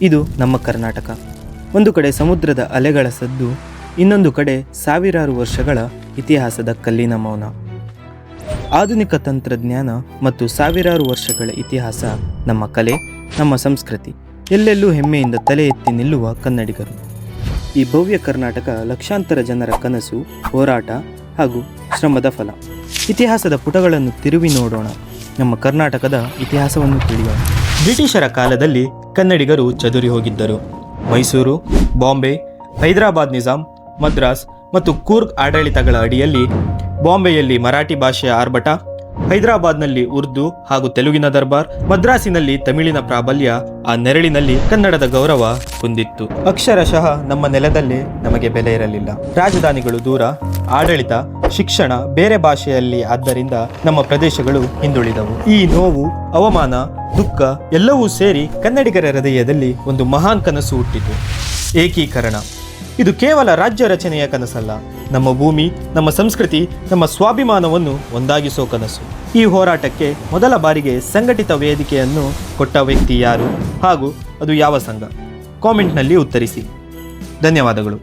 ಇದು ನಮ್ಮ ಕರ್ನಾಟಕ. ಒಂದು ಕಡೆ ಸಮುದ್ರದ ಅಲೆಗಳ ಸದ್ದು, ಇನ್ನೊಂದು ಕಡೆ ಸಾವಿರಾರು ವರ್ಷಗಳ ಇತಿಹಾಸದ ಕಲ್ಲಿನ ಮೌನ. ಆಧುನಿಕ ತಂತ್ರಜ್ಞಾನ ಮತ್ತು ಸಾವಿರಾರು ವರ್ಷಗಳ ಇತಿಹಾಸ, ನಮ್ಮ ಕಲೆ, ನಮ್ಮ ಸಂಸ್ಕೃತಿ, ಎಲ್ಲೆಲ್ಲೂ ಹೆಮ್ಮೆಯಿಂದ ತಲೆ ಎತ್ತಿ ನಿಲ್ಲುವ ಕನ್ನಡಿಗರು. ಈ ಭವ್ಯ ಕರ್ನಾಟಕ ಲಕ್ಷಾಂತರ ಜನರ ಕನಸು, ಹೋರಾಟ ಹಾಗೂ ಶ್ರಮದ ಫಲ. ಇತಿಹಾಸದ ಪುಟಗಳನ್ನು ತಿರುವಿ ನೋಡೋಣ, ನಮ್ಮ ಕರ್ನಾಟಕದ ಇತಿಹಾಸವನ್ನು ತಿಳಿಯೋಣ. ಬ್ರಿಟಿಷರ ಕಾಲದಲ್ಲಿ ಕನ್ನಡಿಗರು ಚದುರಿ ಹೋಗಿದ್ದರು. ಮೈಸೂರು, ಬಾಂಬೆ, ಹೈದರಾಬಾದ್ ನಿಜಾಂ, ಮದ್ರಾಸ್ ಮತ್ತು ಕೂರ್ಗ್ ಆಡಳಿತಗಳ ಅಡಿಯಲ್ಲಿ ಬಾಂಬೆಯಲ್ಲಿ ಮರಾಠಿ ಭಾಷೆಯ ಆರ್ಭಟ, ಹೈದರಾಬಾದ್ನಲ್ಲಿ ಉರ್ದು ಹಾಗೂ ತೆಲುಗಿನ ದರ್ಬಾರ್, ಮದ್ರಾಸಿನಲ್ಲಿ ತಮಿಳಿನ ಪ್ರಾಬಲ್ಯ, ಆ ನೆರಳಿನಲ್ಲಿ ಕನ್ನಡದ ಗೌರವ ಕುಂದಿತ್ತು. ಅಕ್ಷರಶಃ ನಮ್ಮ ನೆಲದಲ್ಲೇ ನಮಗೆ ಬೆಲೆ ಇರಲಿಲ್ಲ. ರಾಜಧಾನಿಗಳು ದೂರ, ಆಡಳಿತ, ಶಿಕ್ಷಣ ಬೇರೆ ಭಾಷೆಯಲ್ಲಿ, ಆದ್ದರಿಂದ ನಮ್ಮ ಪ್ರದೇಶಗಳು ಹಿಂದುಳಿದವು. ಈ ನೋವು, ಅವಮಾನ, ದುಃಖ ಎಲ್ಲವೂ ಸೇರಿ ಕನ್ನಡಿಗರ ಹೃದಯದಲ್ಲಿ ಒಂದು ಮಹಾನ್ ಕನಸು ಹುಟ್ಟಿತು: ಏಕೀಕರಣ. ಇದು ಕೇವಲ ರಾಜ್ಯ ರಚನೆಯ ಕನಸಲ್ಲ, ನಮ್ಮ ಭೂಮಿ, ನಮ್ಮ ಸಂಸ್ಕೃತಿ, ನಮ್ಮ ಸ್ವಾಭಿಮಾನವನ್ನು ಒಂದಾಗಿಸೋ ಕನಸು. ಈ ಹೋರಾಟಕ್ಕೆ ಮೊದಲ ಬಾರಿಗೆ ಸಂಘಟಿತ ವೇದಿಕೆಯನ್ನು ಕೊಟ್ಟ ವ್ಯಕ್ತಿ ಯಾರು ಹಾಗೂ ಅದು ಯಾವ ಸಂಘ? ಕಾಮೆಂಟ್ನಲ್ಲಿ ಉತ್ತರಿಸಿ. ಧನ್ಯವಾದಗಳು.